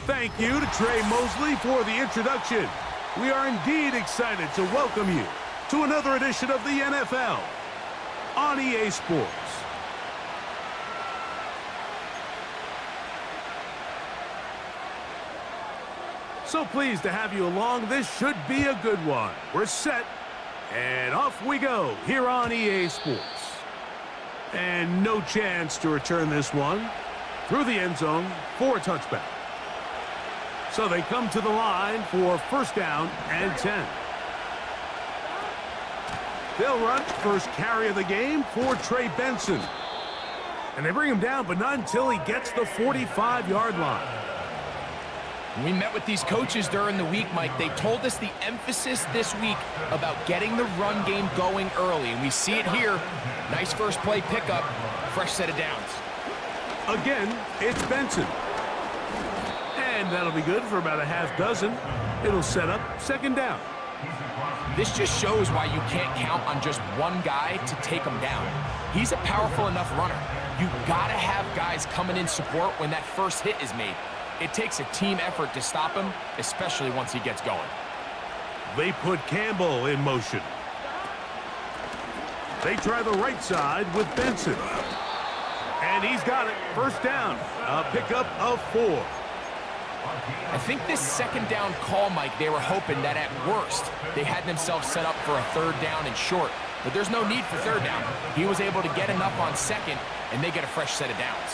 Thank you to Trey Mosley for the introduction. We are indeed excited to welcome you to another edition of the NFL on EA Sports. So pleased to have you along. This should be a good one. We're set, and off we go here on EA Sports. And no chance to return this one through the end zone for a touchback. So they come to the line for first down and 10. They'll run first carry of the game for Trey Benson. And they bring him down, but not until he gets the 45-yard line. We met with these coaches during the week, Mike. They told us the emphasis this week about getting the run game going early. And we see it here. Nice first play pickup, fresh set of downs. Again, it's Benson. And that'll be good for about a half dozen. It'll set up second down. This just shows why you can't count on just one guy to take him down. He's a powerful enough runner. You gotta have guys coming in support when that first hit is made. It takes a team effort to stop him, especially once he gets going. They put Campbell in motion. They try the right side with Benson. And he's got it. First down. A pickup of 4. I think this second down call, Mike, they were hoping that at worst they had themselves set up for a third down and short. But there's no need for third down. He was able to get enough on second, and they get a fresh set of downs.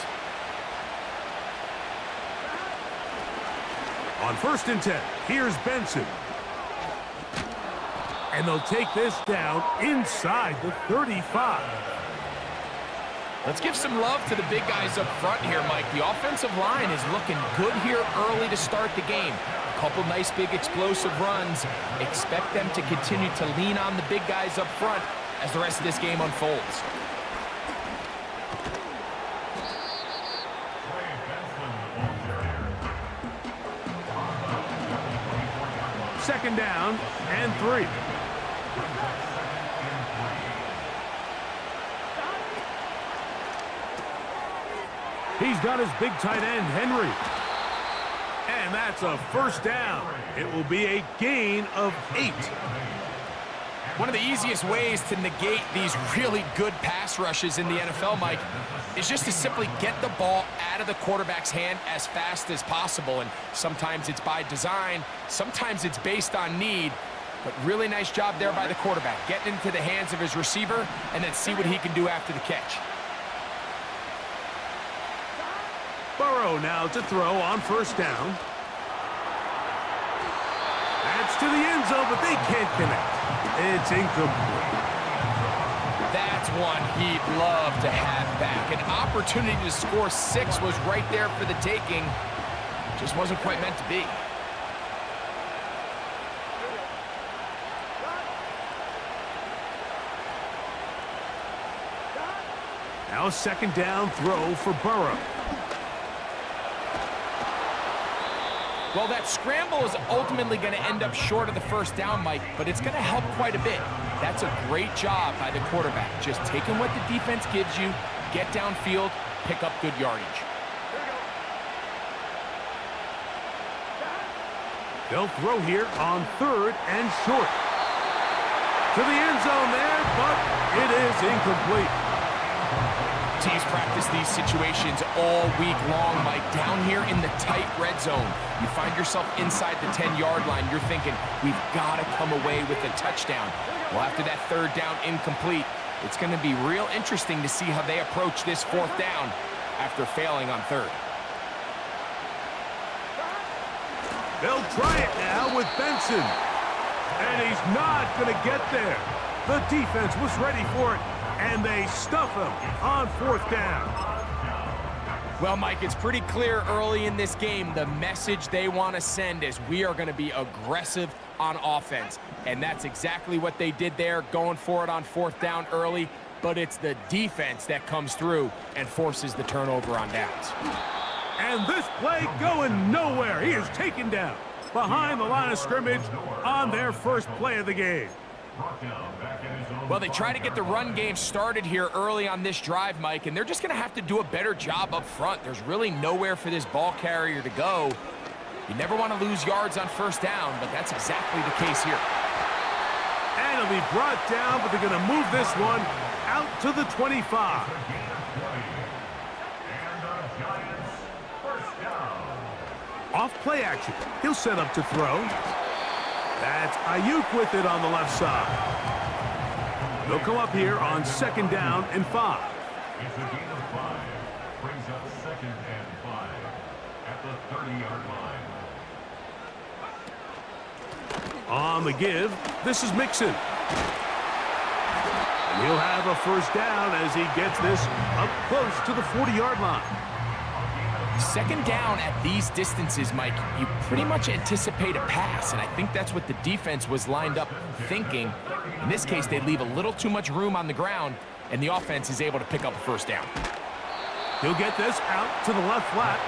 On first and 10, here's Benson. And they'll take this down inside the 35. Let's give some love to the big guys up front here, Mike. The offensive line is looking good here early to start the game. A couple nice big explosive runs. Expect them to continue to lean on the big guys up front as the rest of this game unfolds. Second down and 3. He's got his big tight end, Henry. And that's a first down. It will be a gain of 8. One of the easiest ways to negate these really good pass rushes in the NFL, Mike, is just to simply get the ball out of the quarterback's hand as fast as possible. And sometimes it's by design, sometimes it's based on need. But really nice job there by the quarterback, getting into the hands of his receiver and then see what he can do after the catch. Burrow now to throw on first down. That's to the end zone, but they can't connect. It's incomplete. That's one he'd love to have back. An opportunity to score 6 was right there for the taking. Just wasn't quite meant to be. Now second down throw for Burrow. Well, that scramble is ultimately going to end up short of the first down, Mike, but it's going to help quite a bit. That's a great job by the quarterback. Just taking what the defense gives you, get downfield, pick up good yardage. They'll throw here on third and short. To the end zone there, but it is incomplete. Teams practice these situations all week long, Mike. Down here in the tight red zone, you find yourself inside the 10-yard line. You're thinking, we've got to come away with a touchdown. Well, after that third down incomplete, it's going to be real interesting to see how they approach this fourth down after failing on third. They'll try it now with Benson. And he's not going to get there. The defense was ready for it, and they stuff him on fourth down. Well, Mike, it's pretty clear early in this game the message they want to send is we are going to be aggressive on offense. And that's exactly what they did there, going for it on fourth down early. But it's the defense that comes through and forces the turnover on downs. And this play going nowhere. He is taken down behind the line of scrimmage on their first play of the game. Well, they try to get the run game started here early on this drive, Mike, and they're just going to have to do a better job up front. There's really nowhere for this ball carrier to go. You never want to lose yards on first down, but that's exactly the case here. And it'll be brought down, but they're going to move this one out to the 25. Off play action. He'll set up to throw. That's Ayuk with it on the left side. They'll come up here on 2nd down and 5. It's a gain of 5. Brings up 2nd and 5 at the 30-yard line. On the give, this is Mixon. And he'll have a first down as he gets this up close to the 40-yard line. 2nd down at these distances, Mike, you pretty much anticipate a pass, and I think that's what the defense was lined up thinking. In this case, they leave a little too much room on the ground, and the offense is able to pick up a first down. He'll get this out to the left flat,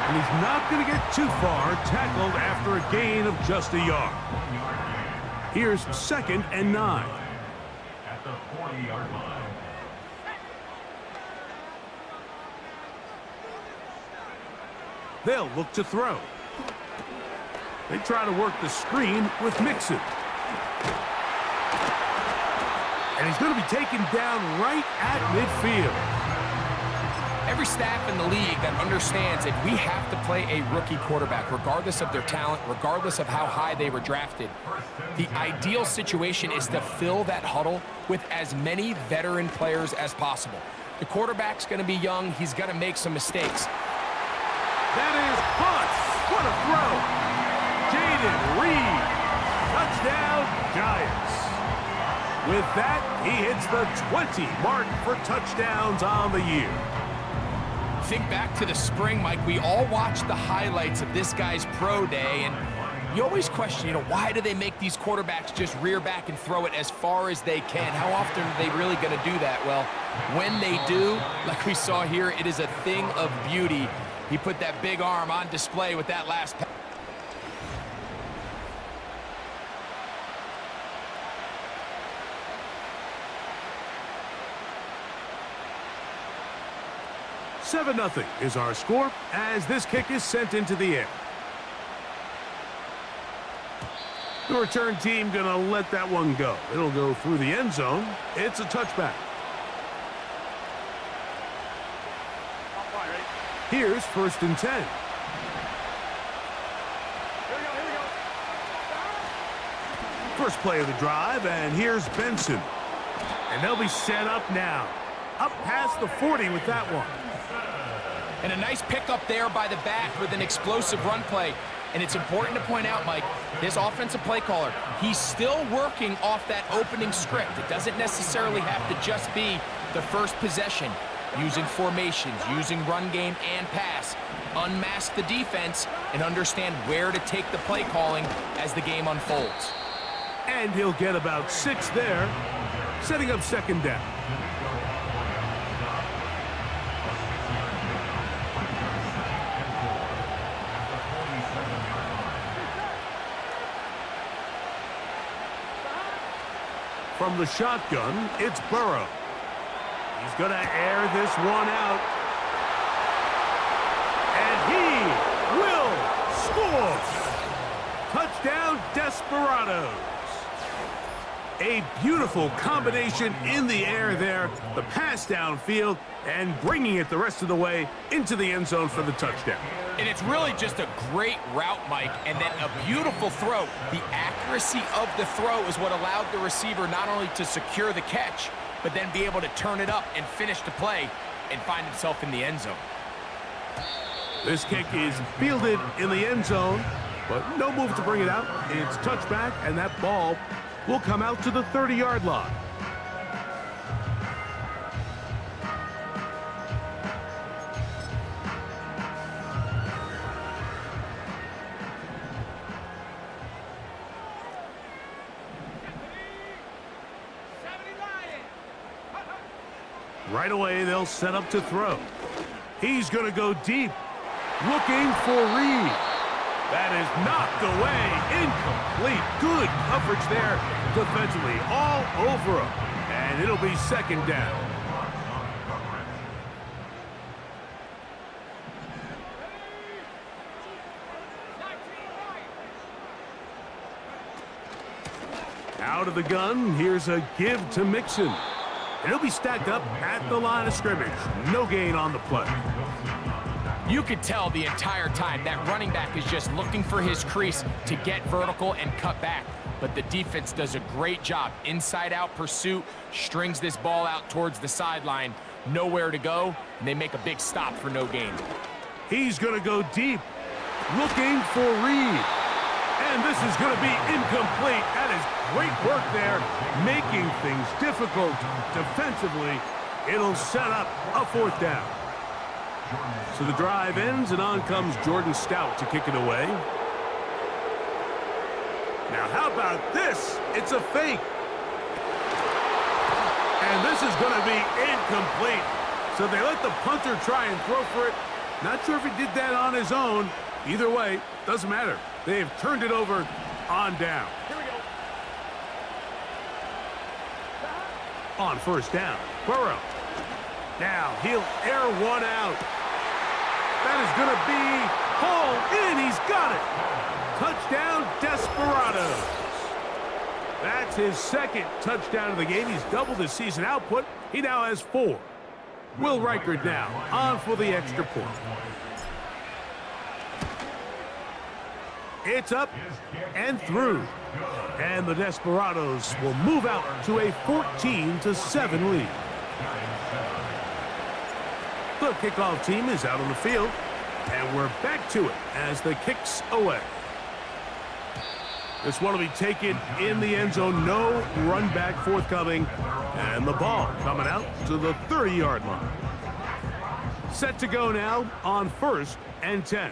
and he's not going to get too far, tackled after a gain of just a yard. Here's 2nd and 9. At the 40-yard line. They'll look to throw. They try to work the screen with Mixon. And he's going to be taken down right at midfield. Every staff in the league that understands that we have to play a rookie quarterback, regardless of their talent, regardless of how high they were drafted. The ideal situation is to fill that huddle with as many veteran players as possible. The quarterback's going to be young. He's going to make some mistakes. That is Butts. What a throw. Jaden Reed. Touchdown, Giants. With that, he hits the 20 mark for touchdowns on the year. Think back to the spring, Mike. We all watched the highlights of this guy's pro day, and you always question, why do they make these quarterbacks just rear back and throw it as far as they can? How often are they really going to do that? Well, when they do, like we saw here, it is a thing of beauty. He put that big arm on display with that last pass. Seven 0 is our score as this kick is sent into the air. The return team going to let that one go. It'll go through the end zone. It's a touchback. Here's 1st and 10. First play of the drive, and here's Benson. And they'll be set up now. Up past the 40 with that one. And a nice pickup there by the back with an explosive run play. And it's important to point out, Mike, this offensive play caller, he's still working off that opening script. It doesn't necessarily have to just be the first possession. Using formations, using run game and pass. Unmask the defense and understand where to take the play calling as the game unfolds. And he'll get about 6 there, setting up 2nd down. From the shotgun, it's Burrow. He's going to air this one out. And he will score. Touchdown, Desperados. A beautiful combination in the air there. The pass downfield and bringing it the rest of the way into the end zone for the touchdown. And it's really just a great route, Mike, and then a beautiful throw. The accuracy of the throw is what allowed the receiver not only to secure the catch, but then be able to turn it up and finish the play and find himself in the end zone. This kick is fielded in the end zone, but no move to bring it out. It's touchback, and that ball will come out to the 30-yard line. Right away, they'll set up to throw. He's going to go deep, looking for Reed. That is knocked away, incomplete. Good coverage there defensively, all over him. And it'll be 2nd down. Out of the gun, here's a give to Mixon. And he'll be stacked up at the line of scrimmage. No gain on the play. You could tell the entire time that running back is just looking for his crease to get vertical and cut back. But the defense does a great job. Inside-out pursuit, strings this ball out towards the sideline. Nowhere to go, and they make a big stop for no gain. He's going to go deep, looking for Reed. And this is going to be incomplete. That is great work there, making things difficult defensively. It'll set up a fourth down. So the drive ends, and on comes Jordan Stout to kick it away. Now, how about this? It's a fake. And this is going to be incomplete. So they let the punter try and throw for it. Not sure if he did that on his own. Either way, doesn't matter. They have turned it over on down. Here we go. On first down, Burrow. Now he'll air one out. That is going to be hauled in. He's got it. Touchdown, Desperados. That's his second touchdown of the game. He's doubled his season output. He now has 4. Will Reichard now on for the extra point. It's up and through. And the Desperados will move out to a 14-7 lead. The kickoff team is out on the field. And we're back to it as the kick's away. This one will be taken in the end zone. No run back forthcoming. And the ball coming out to the 30-yard line. Set to go now on 1st and 10.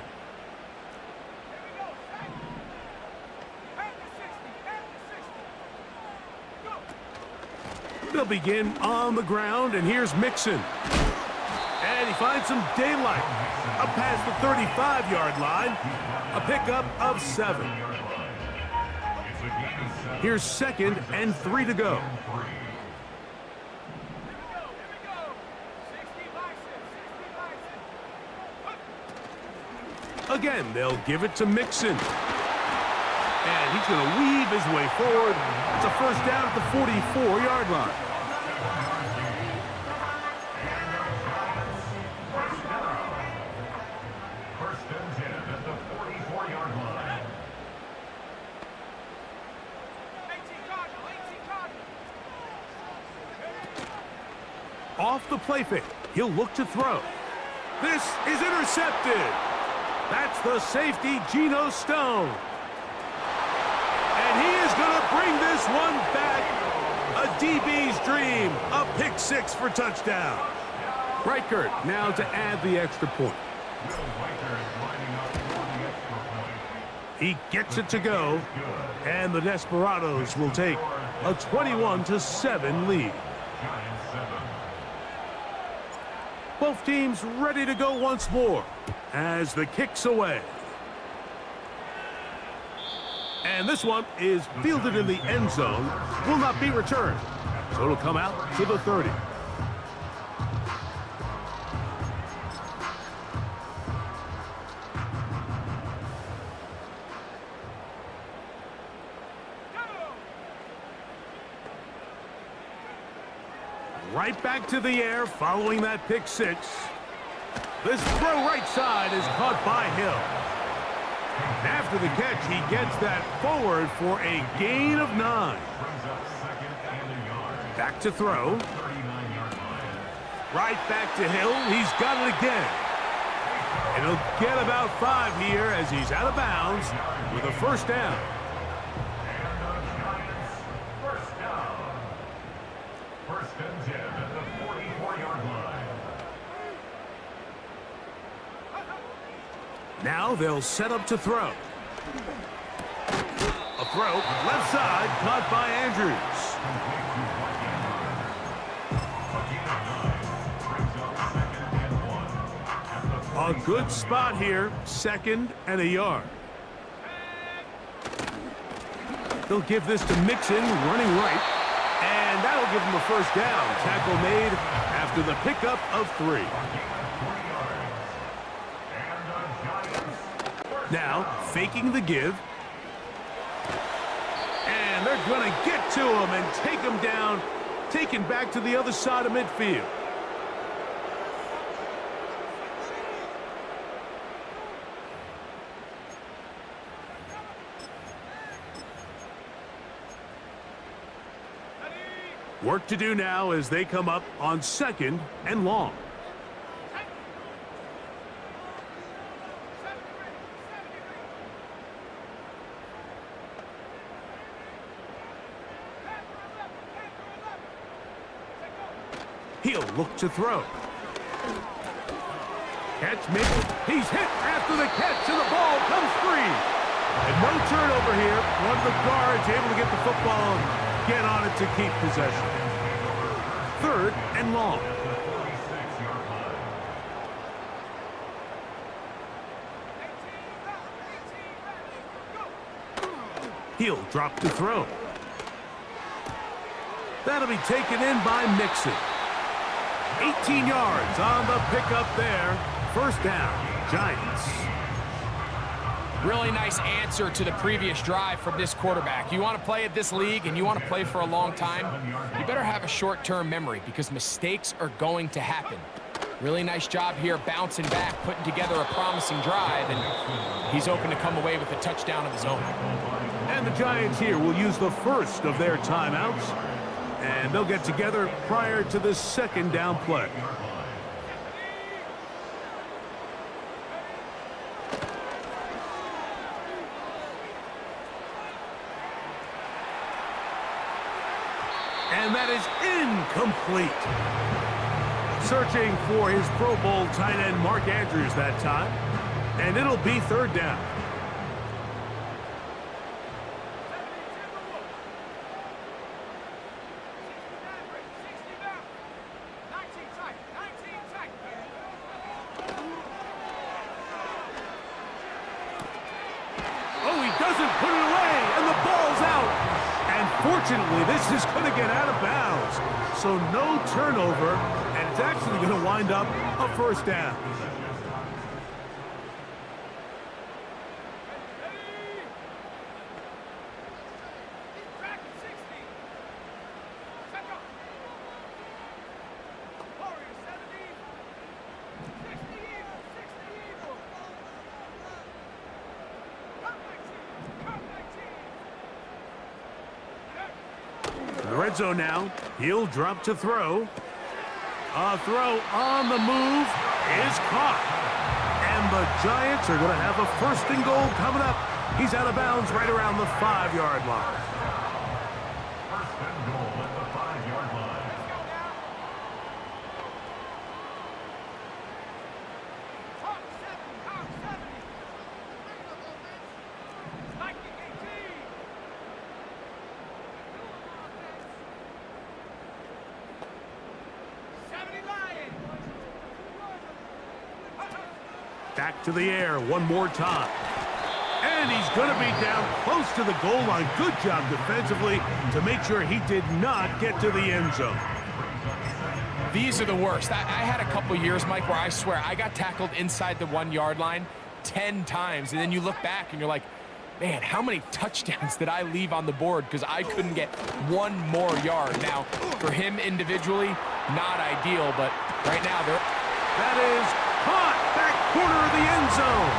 They'll begin on the ground, and here's Mixon. And he finds some daylight. Up past the 35-yard line. A pickup of 7. Here's 2nd and 3 to go. Again, they'll give it to Mixon. And he's going to weave his way forward. It's a first down at the 44-yard line. First and 10 at the 44-yard line. Off the play fake. He'll look to throw. This is intercepted. That's the safety, Geno Stone. And he is going to bring this one back. A DB's dream. A pick 6 for touchdown. Reichard now to add the extra point. He gets it to go. And the Desperados will take a 21-7 lead. Both teams ready to go once more as the kick's away. And this one is fielded in the end zone, will not be returned. So it'll come out to the 30. Right back to the air following that pick 6. This throw right side is caught by Hill. After the catch, he gets that forward for a gain of 9. Back to throw. Right back to Hill. He's got it again. And he'll get about 5 here as he's out of bounds with a first down. First and 10 at the 44-yard line. Now they'll set up to throw. A throw, left side, caught by Andrews. A good spot here, 2nd and a yard. They'll give this to Mixon, running right. And that'll give him a first down. Tackle made after the pickup of 3. Now, faking the give. And They're going to get to him and take him down, taken back to the other side of midfield. Work to do now as they come up on 2nd and long. He'll look to throw. Catch made. He's hit after the catch, and the ball comes free. And no turnover here. One of the guards able to get the football and get on it to keep possession. 3rd and long. He'll drop to throw. That'll be taken in by Mixon. 18 yards on the pickup there. 1st down, Giants. Really nice answer to the previous drive from this quarterback. You want to play at this league and you want to play for a long time, you better have a short-term memory because mistakes are going to happen. Really nice job here bouncing back, putting together a promising drive, and he's open to come away with a touchdown of his own. And the Giants here will use the first of their timeouts, and they'll get together prior to the 2nd down play. And that is incomplete. Searching for his Pro Bowl tight end Mark Andrews that time. And it'll be 3rd down. Oh, he doesn't put it away, and the ball's out. And fortunately, this is going to get out of bounds. So no turnover, and it's actually going to wind up a 1st down. The red zone now. He'll drop to throw. A throw on the move is caught. And the Giants are going to have a 1st and goal coming up. He's out of bounds right around the 5-yard line. 1st and goal at the 5-yard line. Back to the air one more time. And he's going to be down close to the goal line. Good job defensively to make sure he did not get to the end zone. These are the worst. I had a couple years, Mike, where I swear I got tackled inside the 1-yard line 10 times. And then you look back and you're like, man, how many touchdowns did I leave on the board because I couldn't get one more yard? Now, for him individually, not ideal, but right now, that is caught. Back corner of the end zone.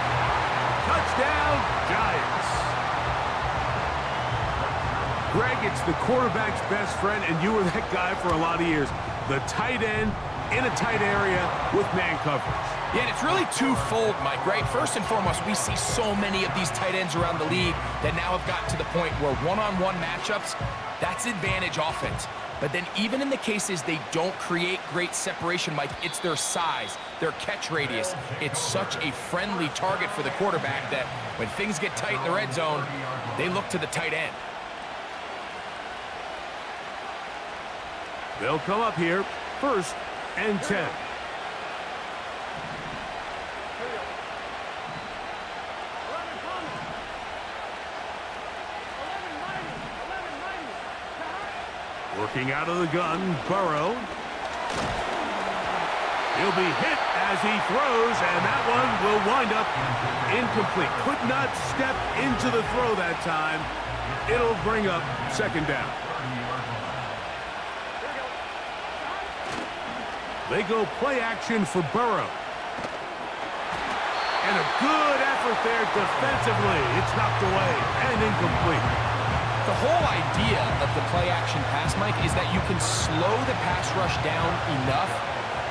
Touchdown, Giants. Greg, it's the quarterback's best friend, and you were that guy for a lot of years. The tight end in a tight area with man coverage. Yeah, and it's really twofold, Mike, right? First and foremost, we see so many of these tight ends around the league that now have gotten to the point where one-on-one matchups, that's advantage offense. But then even in the cases they don't create great separation, Mike, it's their size, their catch radius. It's such a friendly target for the quarterback that when things get tight in the red zone, they look to the tight end. They'll come up here, 1st and 10. Working out of the gun, Burrow. He'll be hit as he throws, and that one will wind up incomplete. Could not step into the throw that time, It'll bring up second down. They go play action for Burrow. And a good effort there defensively. It's knocked away and incomplete. The whole idea of the play action pass, Mike, is that you can slow the pass rush down enough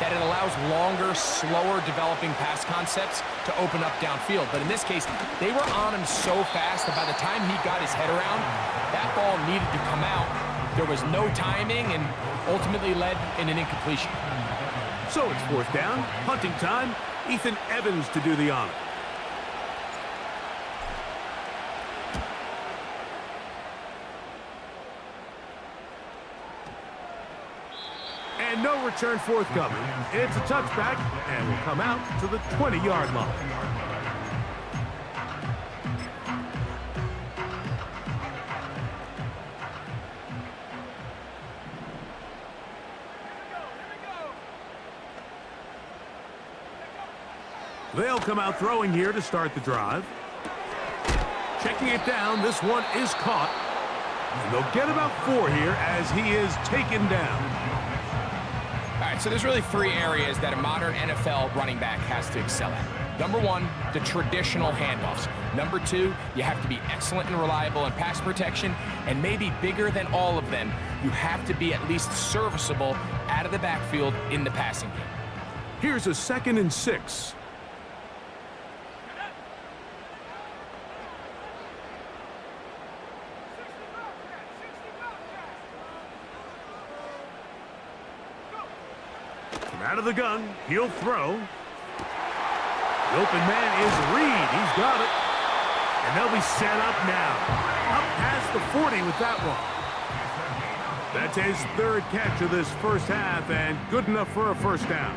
that it allows longer, slower developing pass concepts to open up downfield. But in this case, they were on him so fast that by the time he got his head around, that ball needed to come out. There was no timing and ultimately led in an incompletion. So it's fourth down, punting time. Ethan Evans to do the honor. And no return forthcoming. It's a touchback and will come out to the 20-yard line. They'll come out throwing here to start the drive. Checking it down, this one is caught. And they'll get about 4 here as he is taken down. All right, so there's really 3 areas that a modern NFL running back has to excel at. Number 1, the traditional handoffs. Number 2, you have to be excellent and reliable in pass protection. And maybe bigger than all of them, you have to be at least serviceable out of the backfield in the passing game. Here's a 2nd and 6. Out of the gun, he'll throw. The open man is Reed. He's got it. And they'll be set up now. Up past the 40 with that one. That's his 3rd catch of this first half and good enough for a first down.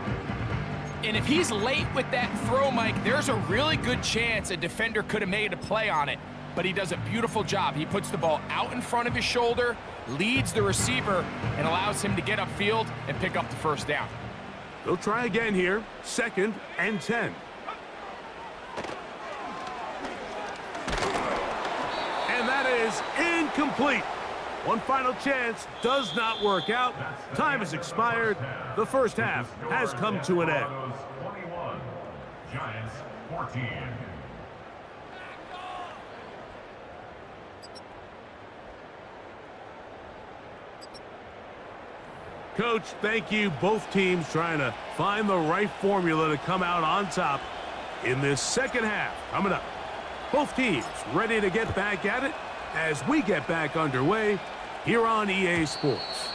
And if he's late with that throw, Mike, there's a really good chance a defender could have made a play on it. But he does a beautiful job. He puts the ball out in front of his shoulder, leads the receiver, and allows him to get upfield and pick up the first down. They'll try again here. 2nd and 10. And that is incomplete. One final chance does not work out. Time has expired. The first half has come to an end. 21, Giants 14. Coach, thank you. Both teams trying to find the right formula to come out on top in this second half. Coming up, both teams ready to get back at it as we get back underway here on EA Sports.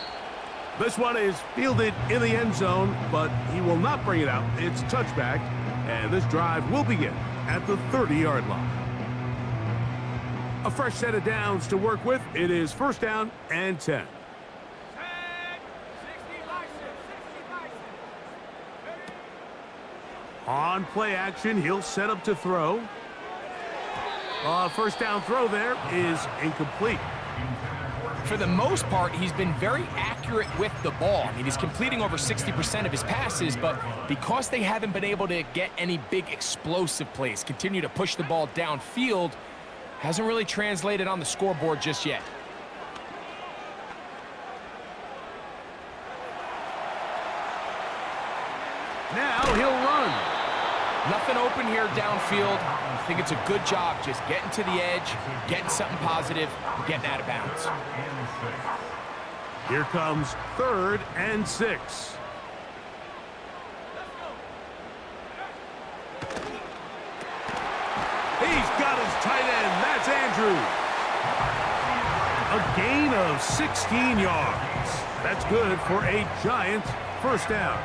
This one is fielded in the end zone, but he will not bring it out. It's touchback, and this drive will begin at the 30-yard line. A fresh set of downs to work with. It is first down and 10. On play action, he'll set up to throw. First down throw there is incomplete. For the most part, he's been very accurate with the ball. I mean, he's completing over 60% of his passes, but because they haven't been able to get any big explosive plays, continue to push the ball downfield, hasn't really translated on the scoreboard just yet. Now he'll run. Nothing open here downfield. I think it's a good job just getting to the edge, getting something positive, getting out of bounds. Here comes 3rd and 6. He's got his tight end. That's Andrew. A gain of 16 yards. That's good for a Giants first down.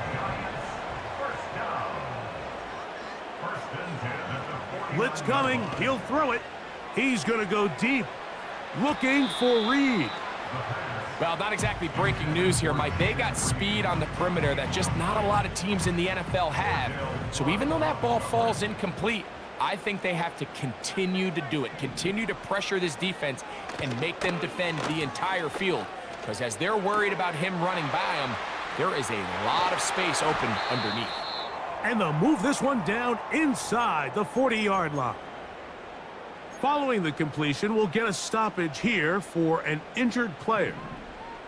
Blitz coming. He'll throw it. He's going to go deep. Looking for Reed. Well, not exactly breaking news here, Mike. They got speed on the perimeter that just not a lot of teams in the NFL have. So even though that ball falls incomplete, I think they have to continue to do it. Continue to pressure this defense and make them defend the entire field. Because as they're worried about him running by them, there is a lot of space open underneath. And they'll move this one down inside the 40-yard line. Following the completion, we'll get a stoppage here for an injured player.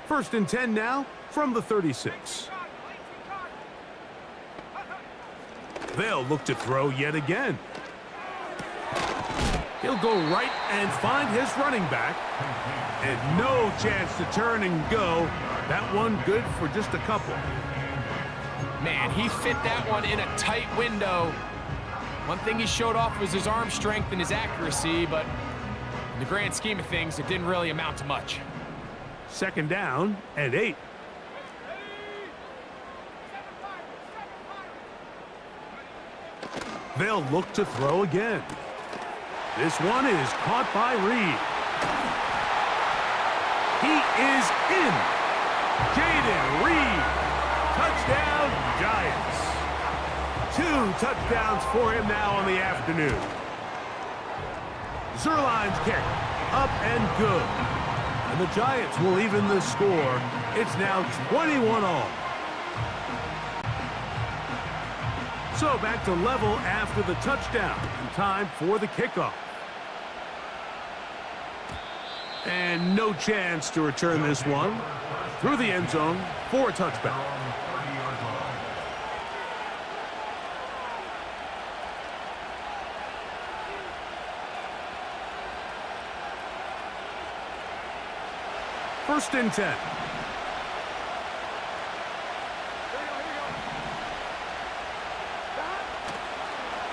1st and 10 now from the 36. They'll look to throw yet again. He'll go right and find his running back. And no chance to turn and go. That one good for just a couple. Man, he fit that one in a tight window. One thing he showed off was his arm strength and his accuracy, but in the grand scheme of things, it didn't really amount to much. 2nd down and 8. They'll look to throw again. This one is caught by Reed. He is in. Jaden Reed. Touchdown, Giants. 2 touchdowns for him now on the afternoon. Zerline's kick. Up and good. And the Giants will even the score. It's now 21 all. So back to level after the touchdown. And time for the kickoff. And no chance to return this one. Through the end zone for a touchback. First and 10.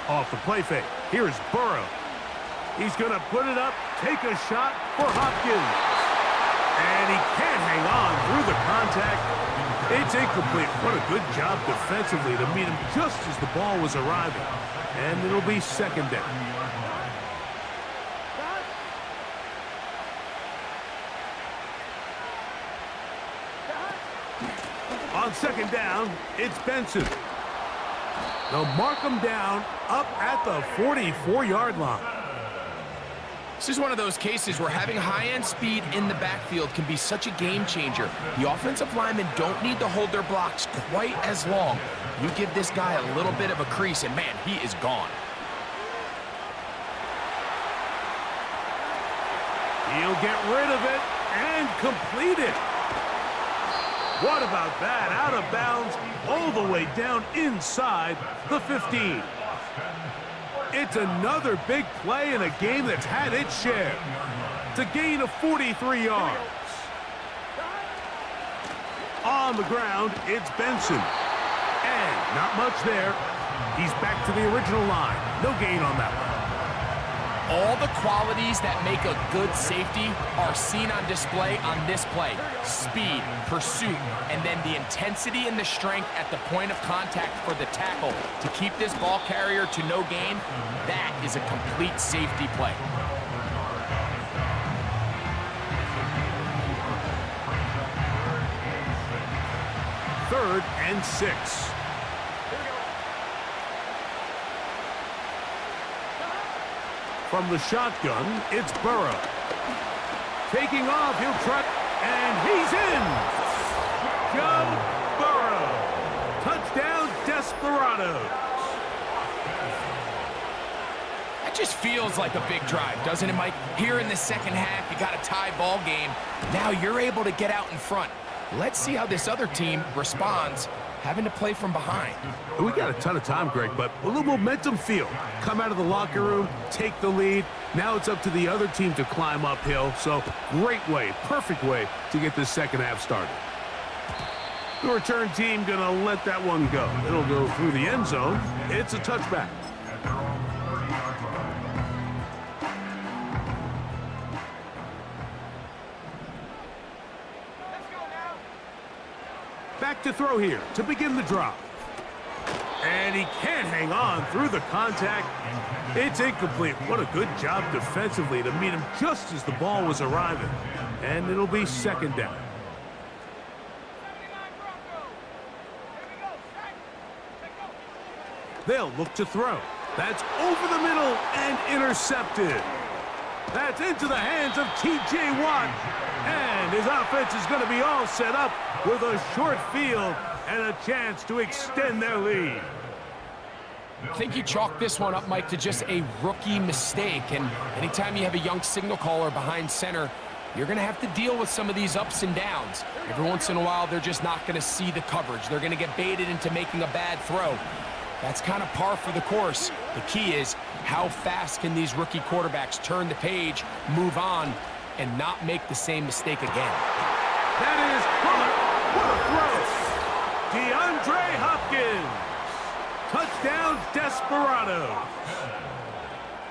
Off the play fake. Here's Burrow. He's going to put it up, take a shot for Hopkins. And he can't hang on through the contact. It's incomplete. What a good job defensively to meet him just as the ball was arriving. And it'll be 2nd down. On 2nd down, it's Benson. They'll mark him down up at the 44-yard line. This is one of those cases where having high-end speed in the backfield can be such a game changer. The offensive linemen don't need to hold their blocks quite as long. You give this guy a little bit of a crease, and man, he is gone. He'll get rid of it and complete it. What about that? Out of bounds, all the way down inside the 15. It's another big play in a game that's had its share. To gain of 43 yards. On the ground, it's Benson. And not much there. He's back to the original line. No gain on that one. All the qualities that make a good safety are seen on display on this play. Speed, pursuit, and then the intensity and the strength at the point of contact for the tackle to keep this ball carrier to no gain. That is a complete safety play. Third and 6. From the shotgun, it's Burrow. Taking off, he'll try, and he's in! Joe Burrow. Touchdown, Desperados. That just feels like a big drive, doesn't it, Mike? Here in the 2nd half, you got a tie ball game. Now you're able to get out in front. Let's see how this other team responds, having to play from behind. We got a ton of time, Greg, but a little momentum feel. Come out of the locker room, take the lead. Now it's up to the other team to climb uphill. So great way, perfect way to get this 2nd half started. The return team gonna let that one go. It'll go through the end zone. It's a touchback. Back to throw here to begin the drive. And he can't hang on through the contact. It's incomplete. What a good job defensively to meet him just as the ball was arriving. And it'll be 2nd down. They'll look to throw. That's over the middle and intercepted. That's into the hands of T.J. Watt. And his offense is going to be all set up with a short field and a chance to extend their lead. I think you chalk this one up, Mike, to just a rookie mistake. And anytime you have a young signal caller behind center, you're going to have to deal with some of these ups and downs. Every once in a while, they're just not going to see the coverage. They're going to get baited into making a bad throw. That's kind of par for the course. The key is how fast can these rookie quarterbacks turn the page, move on, and not make the same mistake again. That is what a throw. DeAndre Hopkins. Touchdown, Desperados.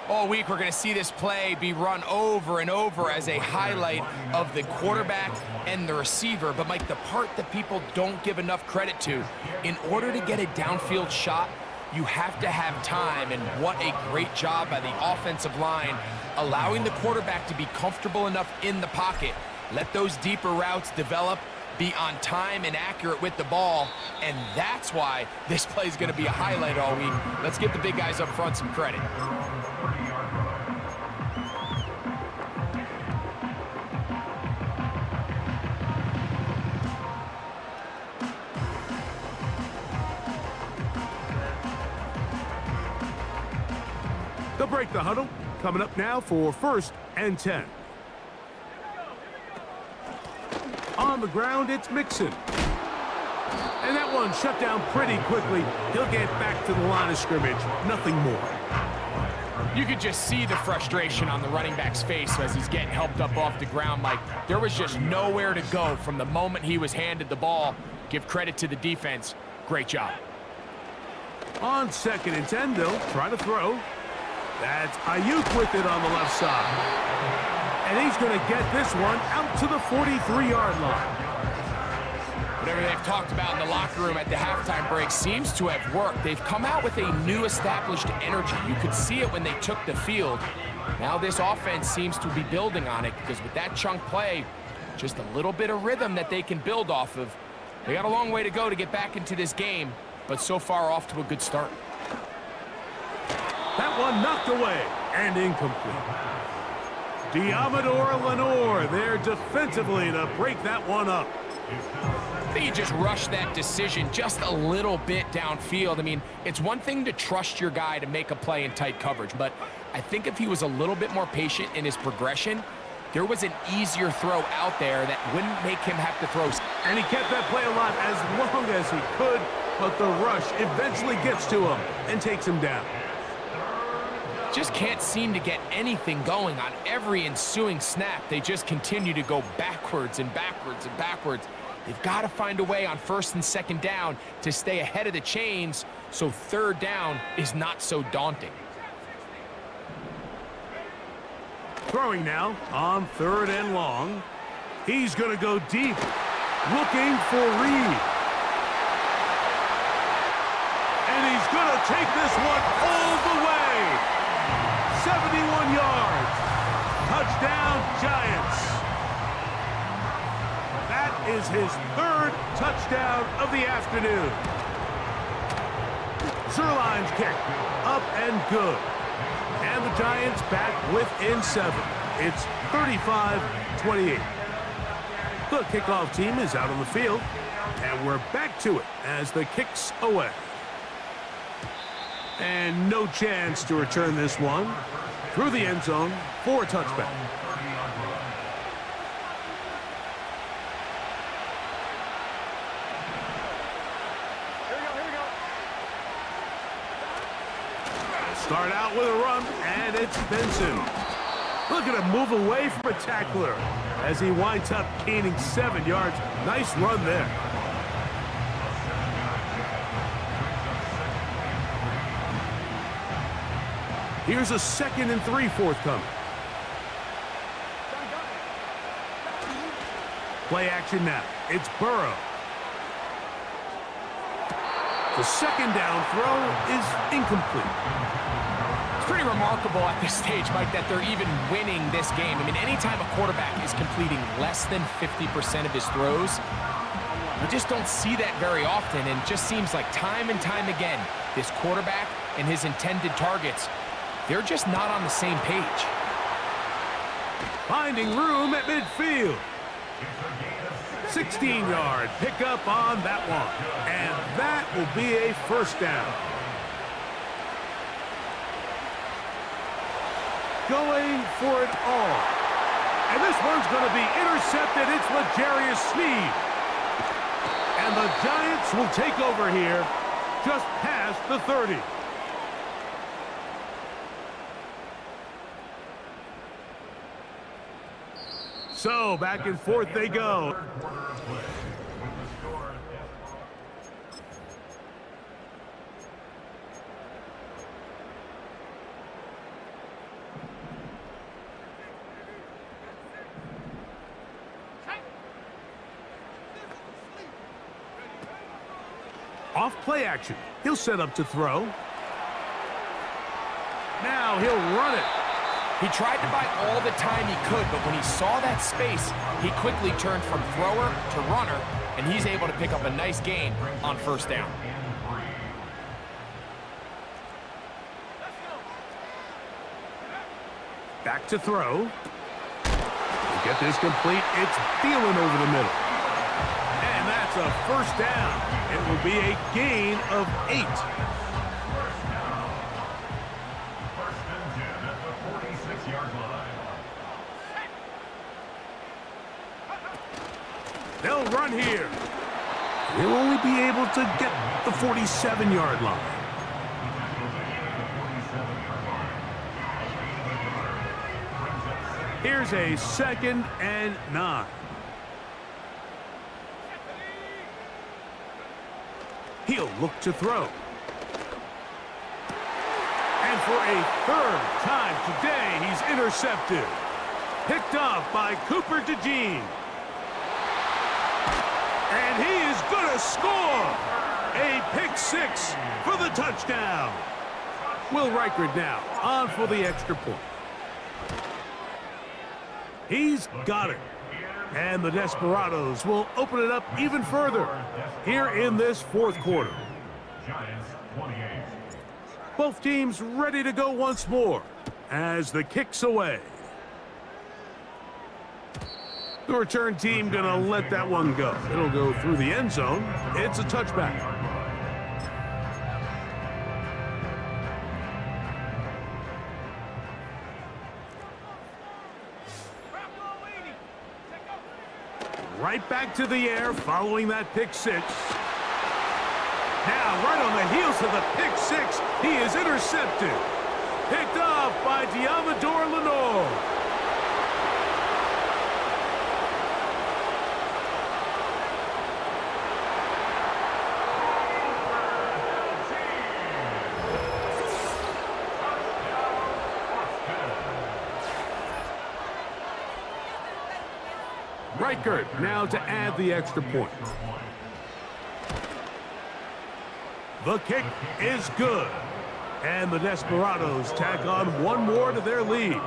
All week, we're going to see this play be run over and over as a highlight of the quarterback and the receiver. But, Mike, the part that people don't give enough credit to, in order to get a downfield shot, you have to have time. And what a great job by the offensive line, allowing the quarterback to be comfortable enough in the pocket. Let those deeper routes develop, be on time and accurate with the ball, and that's why this play is going to be a highlight all week. Let's give the big guys up front some credit. They'll break the huddle. Coming up now for 1st and 10. On the ground, it's Mixon. And that one shut down pretty quickly. He'll get back to the line of scrimmage. Nothing more. You could just see the frustration on the running back's face as he's getting helped up off the ground. Like, there was just nowhere to go from the moment he was handed the ball. Give credit to the defense. Great job. On 2nd and 10, they'll try to throw. That's Ayuk with it on the left side. And he's going to get this one out to the 43-yard line. Whatever they've talked about in the locker room at the halftime break seems to have worked. They've come out with a new established energy. You could see it when they took the field. Now this offense seems to be building on it, because with that chunk play, just a little bit of rhythm that they can build off of. They got a long way to go to get back into this game, but so far off to a good start. That one knocked away and incomplete. Diamador Lenore there defensively to break that one up. I think he just rushed that decision just a little bit downfield. I mean, it's one thing to trust your guy to make a play in tight coverage, but I think if he was a little bit more patient in his progression, there was an easier throw out there that wouldn't make him have to throw. And he kept that play alive as long as he could, but the rush eventually gets to him and takes him down. Just can't seem to get anything going on every ensuing snap. They just continue to go backwards and backwards and backwards. They've got to find a way on 1st and 2nd down to stay ahead of the chains, so 3rd down is not so daunting. Throwing now on 3rd and long. He's going to go deep, looking for Reed. And he's going to take this one all the way. 71 yards. Touchdown, Giants. That is his 3rd touchdown of the afternoon. Zerline's kick, up and good. And the Giants back within 7. It's 35-28. The kickoff team is out on the field, and we're back to it as the kick's away. And no chance to return this one through the end zone for a touchback. Start out with a run, and it's Benson. Look at him move away from a tackler as he winds up gaining 7 yards. Nice run there. Here's a 2nd and 3 forthcoming. Play action now. It's Burrow. The 2nd down throw is incomplete. It's pretty remarkable at this stage, Mike, that they're even winning this game. I mean, anytime a quarterback is completing less than 50% of his throws, you just don't see that very often, and it just seems like time and time again, this quarterback and his intended targets, they're just not on the same page. Finding room at midfield. 16-yard pickup on that one. And that will be a 1st down. going for it all. And this one's going to be intercepted. It's L'Jarius Sneed. And the Giants will take over here just past the 30. So, back and forth they go. Off play action. He'll set up to throw. Now he'll run it. He tried to buy all the time he could, but when he saw that space, he quickly turned from thrower to runner, and he's able to pick up a nice gain on first down. Back to throw. To get this complete, it's Thielen over the middle. And that's a first down. It will be a gain of 8. They'll run here. He'll only be able to get the 47-yard line. Here's a 2nd and 9. He'll look to throw. And for a 3rd time today, he's intercepted. Picked off by Cooper DeJean. And he is going to score. A pick 6 for the touchdown. Will Reichard now on for the extra point. He's got it. And the Desperados will open it up even further here in this 4th quarter. Both teams ready to go once more as the kick's away. The return team going to let that one go. It'll go through the end zone. It's a touchback. Right back to the air following that pick 6. Now, right on the heels of the pick 6, he is intercepted. Picked off by Diamador Lenore. Reichard now to add the extra point. The kick is good. And the Desperados tack on one more to their lead.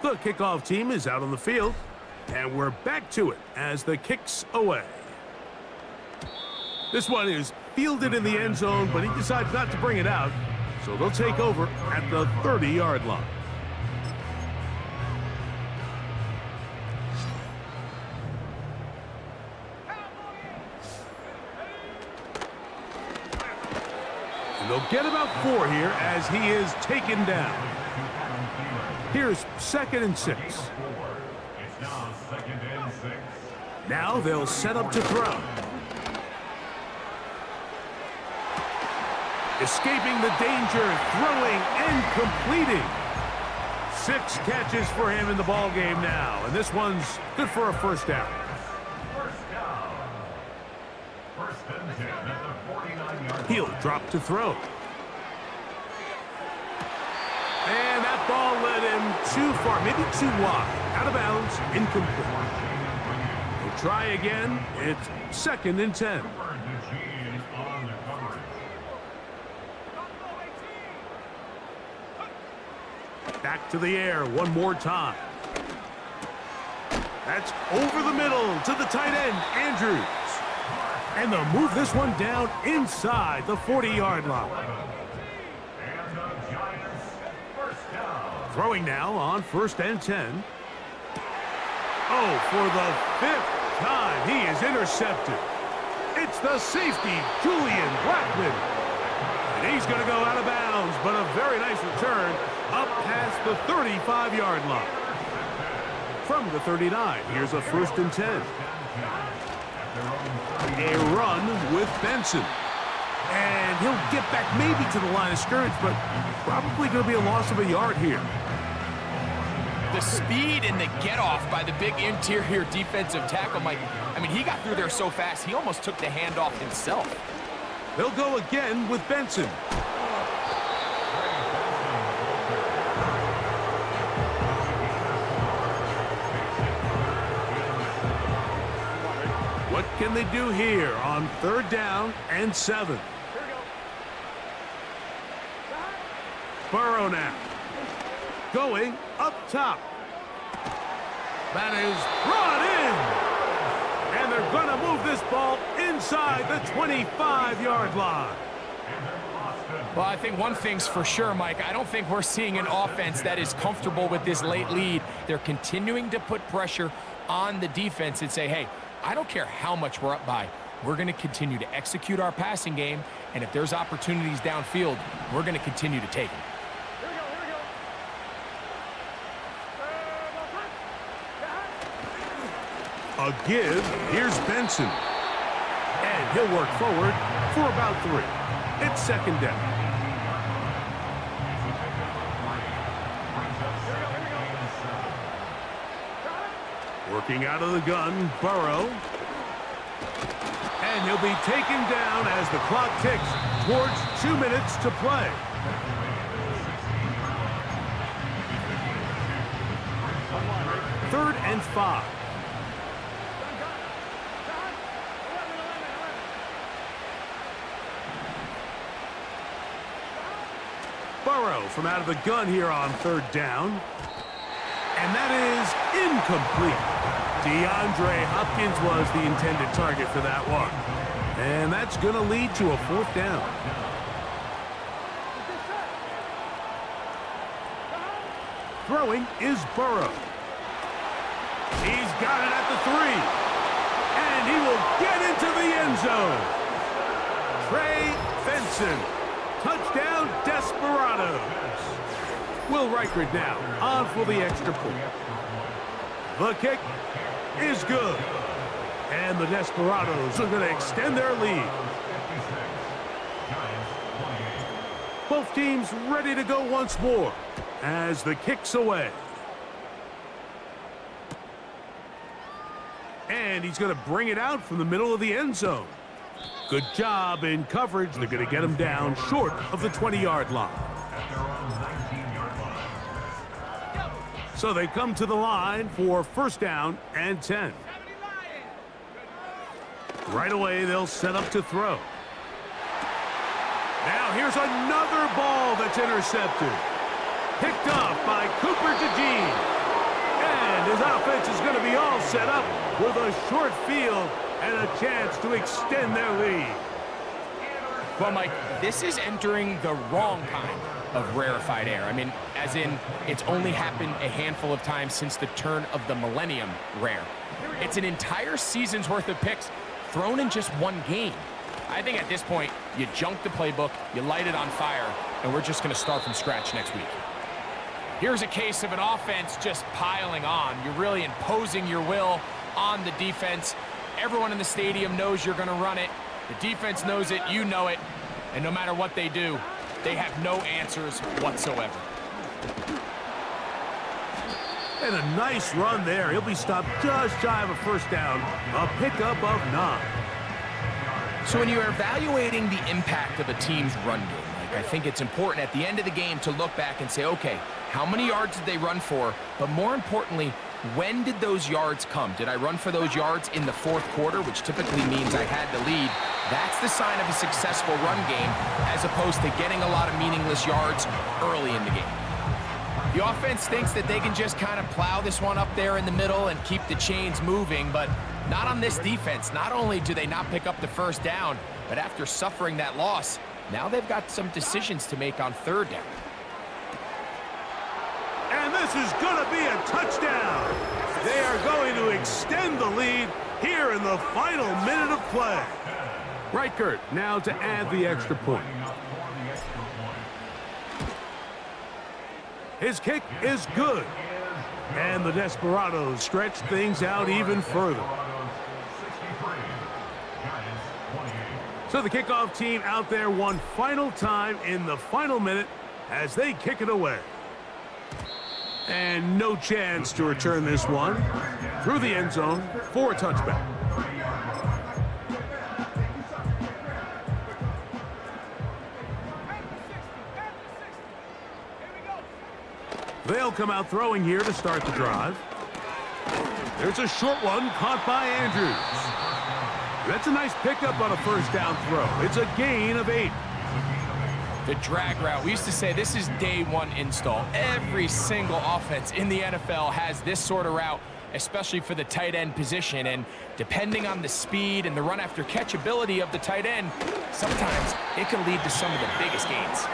The kickoff team is out on the field. And we're back to it as the kick's away. This one is fielded in the end zone, but he decides not to bring it out. So they'll take over at the 30-yard line. They'll get about 4 here as he is taken down. Here's 2nd and 6. Now they'll set up to throw. Escaping the danger, throwing and completing. 6 catches for him in the ball game now, and this one's good for a first down. He'll drop to throw. And that ball led him too far, maybe too wide. Out of bounds, incomplete. He'll try again. It's 2nd and 10. Back to the air one more time. That's over the middle to the tight end, Andrews. And they'll move this one down inside the 40-yard line. Throwing now on 1st and 10. Oh, for the 5th time, he is intercepted. It's the safety, Julian Blackman. And he's going to go out of bounds, but a very nice return up past the 35-yard line. From the 39, here's a 1st and 10. A run with Benson. And he'll get back maybe to the line of scrimmage, but probably going to be a loss of a yard here. The speed and the get-off by the big interior defensive tackle, Mike. I mean, he got through there so fast, he almost took the handoff himself. They'll go again with Benson. What can they do here on 3rd down and 7? Burrow now. Going up top. That is brought in. And they're going to move this ball inside the 25-yard line. Well, I think one thing's for sure, Mike. I don't think we're seeing an offense that is comfortable with this late lead. They're continuing to put pressure on the defense and say, hey, I don't care how much we're up by. We're going to continue to execute our passing game, and if there's opportunities downfield, we're going to continue to take them. A give. Here's Benson. And he'll work forward for about 3. It's 2nd down. Working out of the gun, Burrow. And he'll be taken down as the clock ticks towards 2 minutes to play. Third and 5. Burrow from out of the gun here on 3rd down. And that is incomplete. DeAndre Hopkins was the intended target for that one. And that's going to lead to a 4th down. Throwing is Burrow. He's got it at the 3. And he will get into the end zone. Trey Benson. Touchdown, Desperados. Will Reichert now on for the extra point. The kick is good. And the Desperados are going to extend their lead. Both teams ready to go once more as the kick's away. And he's going to bring it out from the middle of the end zone. Good job in coverage. They're going to get him down short of the 20-yard line. So they come to the line for 1st down and 10. Right away, they'll set up to throw. Now here's another ball that's intercepted. Picked off by Cooper DeJean. And his offense is going to be all set up with a short field and a chance to extend their lead. Well, Mike, this is entering the wrong kind of rarefied air. I mean, as in, it's only happened a handful of times since the turn of the millennium rare. It's an entire season's worth of picks thrown in just one game. I think at this point, you junk the playbook, you light it on fire, and we're just going to start from scratch next week. Here's a case of an offense just piling on. You're really imposing your will on the defense. Everyone in the stadium knows you're going to run it. The defense knows it, you know it, and no matter what they do, they have no answers whatsoever. And a nice run there. He'll be stopped just shy of a 1st down. A pickup of 9. So when you're evaluating the impact of a team's run game, I think it's important at the end of the game to look back and say, okay, how many yards did they run for? But more importantly, when did those yards come? Did I run for those yards in the 4th quarter, which typically means I had the lead? That's the sign of a successful run game, as opposed to getting a lot of meaningless yards early in the game. The offense thinks that they can just kind of plow this one up there in the middle and keep the chains moving, but not on this defense. Not only do they not pick up the 1st down, but after suffering that loss, now they've got some decisions to make on 3rd down. And this is going to be a touchdown. They are going to extend the lead here in the final minute of play. Reichert now to add the extra point. His kick is good. And the Desperados stretch things out even further. So the kickoff team out there one final time in the final minute as they kick it away. And no chance to return this one through the end zone for a touchback. They'll come out throwing here to start the drive. There's a short one caught by Andrews. That's a nice pickup on a first down throw. It's a gain of 8. The drag route, we used to say this is day one install. Every single offense in the NFL has this sort of route, especially for the tight end position. And depending on the speed and the run after catch ability of the tight end, sometimes it can lead to some of the biggest gains.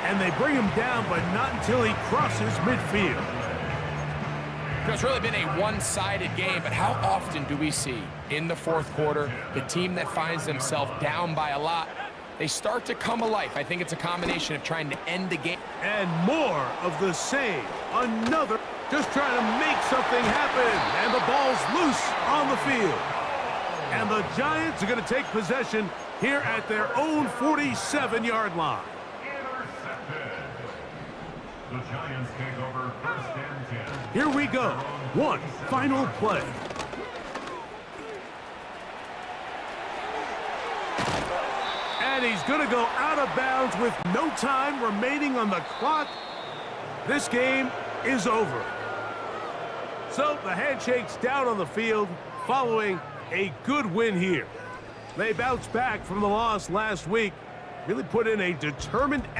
And they bring him down, but not until he crosses midfield. It's really been a one-sided game, but how often do we see in the fourth quarter the team that finds themselves down by a lot, they start to come alive? I think it's a combination of trying to end the game. And more of the same. Another, just trying to make something happen. And the ball's loose on the field. And the Giants are going to take possession here at their own 47-yard line. The Giants take over first and 10. Here we go. One final play. And he's going to go out of bounds with no time remaining on the clock. This game is over. So the handshake's down on the field following a good win here. They bounced back from the loss last week, really put in a determined effort.